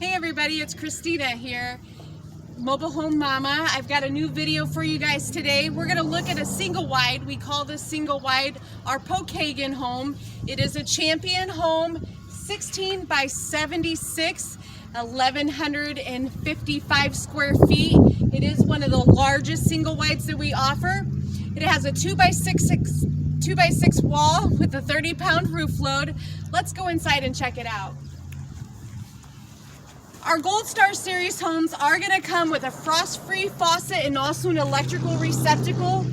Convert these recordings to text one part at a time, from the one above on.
Hey everybody, it's Christina here, Mobile Home Mama. I've got a new video for you guys today. We're going to look at a single wide. We call this single wide our Pokagon home. It is a champion home, 16 by 76, 1,155 square feet. It is one of the largest single wides that we offer. It has a 2x6 wall with a 30-pound roof load. Let's go inside and check it out. Our Gold Star Series homes are going to come with a frost-free faucet and also an electrical receptacle.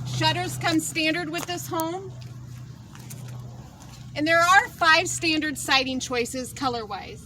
Shutters come standard with this home. And there are 5 standard siding choices color-wise.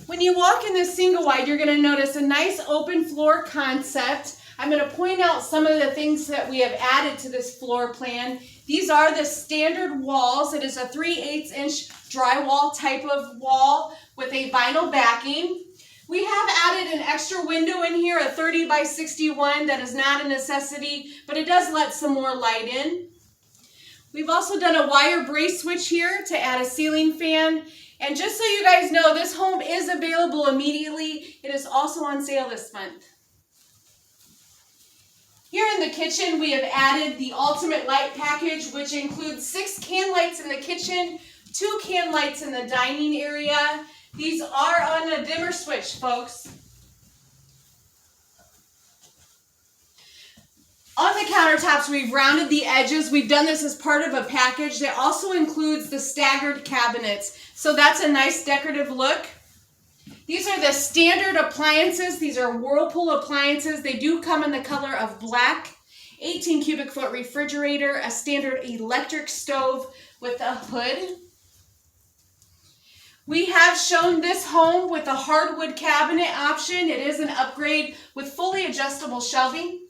When you walk in this single wide, you're going to notice a nice open floor concept. I'm going to point out some of the things that we have added to this floor plan. These are the standard walls. It is a 3/8" drywall type of wall with a vinyl backing. We have added an extra window in here, a 30 by 61. That is not a necessity, but it does let some more light in. We've also done a wire brace switch here to add a ceiling fan. And just so you guys know, this home is available immediately. It is also on sale this month. Here in the kitchen, we have added the ultimate light package, which includes 6 can lights in the kitchen, 2 can lights in the dining area. These are on a dimmer switch, folks. On the countertops, we've rounded the edges. We've done this as part of a package that also includes the staggered cabinets. So that's a nice decorative look. These are the standard appliances. These are Whirlpool appliances. They do come in the color of black. 18 cubic foot refrigerator, a standard electric stove with a hood. We have shown this home with a hardwood cabinet option. It is an upgrade with fully adjustable shelving.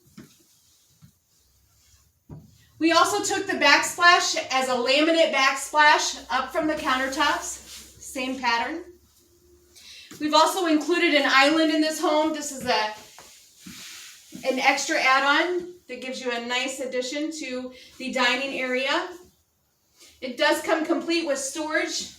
We also took the backsplash as a laminate backsplash up from the countertops. Same pattern. We've also included an island in this home. This is an extra add-on that gives you a nice addition to the dining area. It does come complete with storage.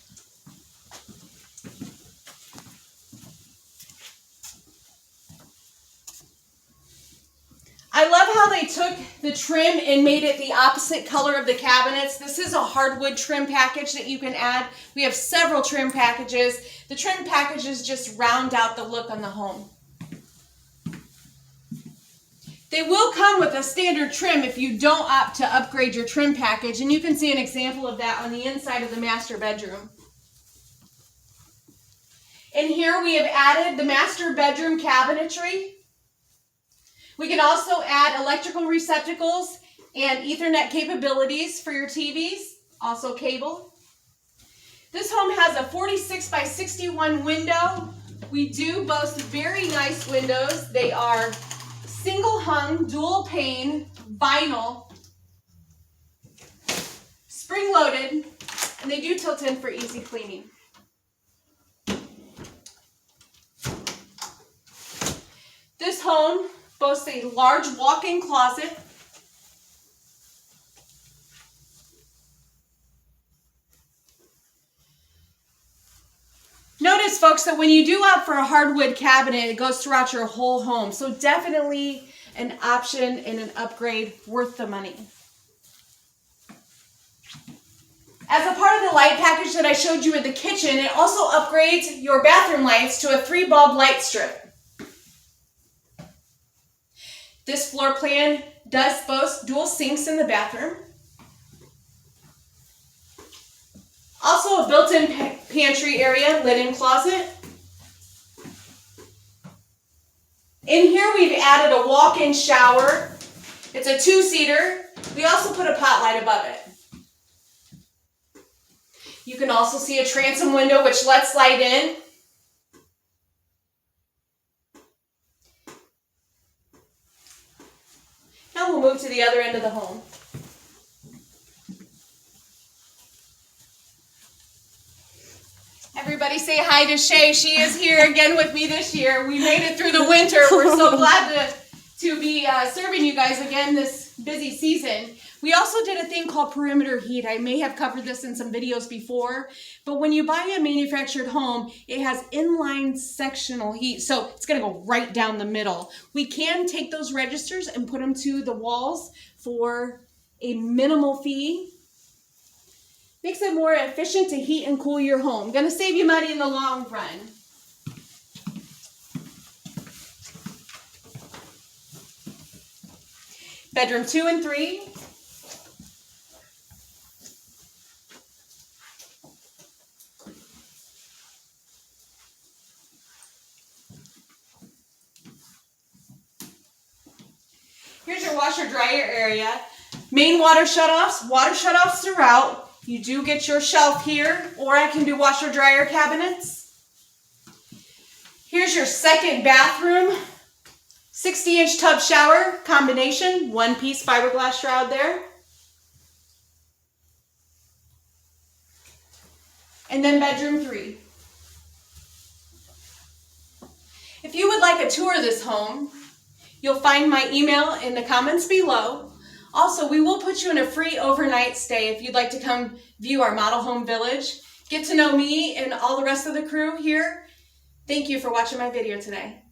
I love how they took the trim and made it the opposite color of the cabinets. This is a hardwood trim package that you can add. We have several trim packages. The trim packages just round out the look on the home. They will come with a standard trim if you don't opt to upgrade your trim package, and you can see an example of that on the inside of the master bedroom. In here we have added the master bedroom cabinetry. We can also add electrical receptacles and Ethernet capabilities for your TVs, also cable. This home has a 46 by 61 window. We do boast very nice windows. They are single hung, dual pane, vinyl, spring loaded, and they do tilt in for easy cleaning. This home boasts a large walk-in closet. Notice, folks, that when you do opt for a hardwood cabinet, it goes throughout your whole home. So definitely an option and an upgrade worth the money. As a part of the light package that I showed you in the kitchen, it also upgrades your bathroom lights to a 3-bulb light strip. This floor plan does boast dual sinks in the bathroom. Also a built-in pantry area, linen closet. In here we've added a walk-in shower. It's a 2-seater. We also put a pot light above it. You can also see a transom window which lets light in. Now we'll move to the other end of the home. Everybody say hi to Shay. She is here again with me this year. We made it through the winter. We're so glad to be serving you guys again this busy season. We also did a thing called perimeter heat. I may have covered this in some videos before, but when you buy a manufactured home, it has inline sectional heat, so it's gonna go right down the middle. We can take those registers and put them to the walls for a minimal fee. Makes it more efficient to heat and cool your home. Gonna save you money in the long run. Bedroom 2 and 3. Here's your washer dryer area. Main water shutoffs throughout. You do get your shelf here, or I can do washer dryer cabinets. Here's your second bathroom. 60-inch tub shower combination, one-piece fiberglass shroud there. And then bedroom 3. If you would like a tour of this home, you'll find my email in the comments below. Also, we will put you in a free overnight stay if you'd like to come view our model home village. Get to know me and all the rest of the crew here. Thank you for watching my video today.